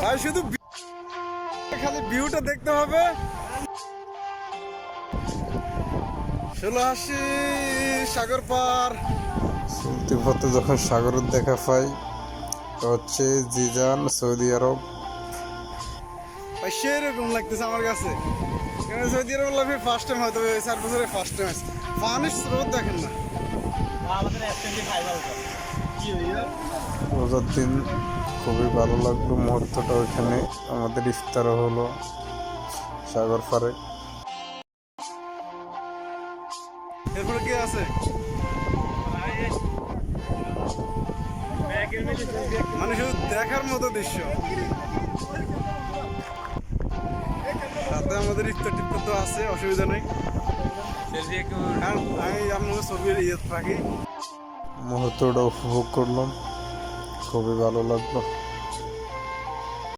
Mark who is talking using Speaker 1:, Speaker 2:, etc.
Speaker 1: আর শুধু খালি ভিউটা দেখতে হবে। 1680 সাগর পার চলতে পথে যখন সাগরের দেখা পাই তো হচ্ছে জিজান সৌদি আরব। সেরকম লাগতেছে আমার কাছে। সৌদি আরব লাইফে ফার্স্ট টাইম, হয়তো 4 বছরে ফার্স্ট টাইম আছে। পানির স্রোত দেখেন না। রোজার দিন খুবই ভালো লাগলো মুহূর্তটা। ওইখানে আমাদের ইফতারও হলো সাগর পাড়ে। এরপরে কে আছে? মানে শুধু দেখার মতো দৃশ্য। সাথে আমাদের ইফতার টিফতার তো আছে, অসুবিধা নেই। আমি আপনার ছবির ইয়ে থাকি। মুহূর্তটা উপভোগ করলাম, খুবই ভালো লাগলো।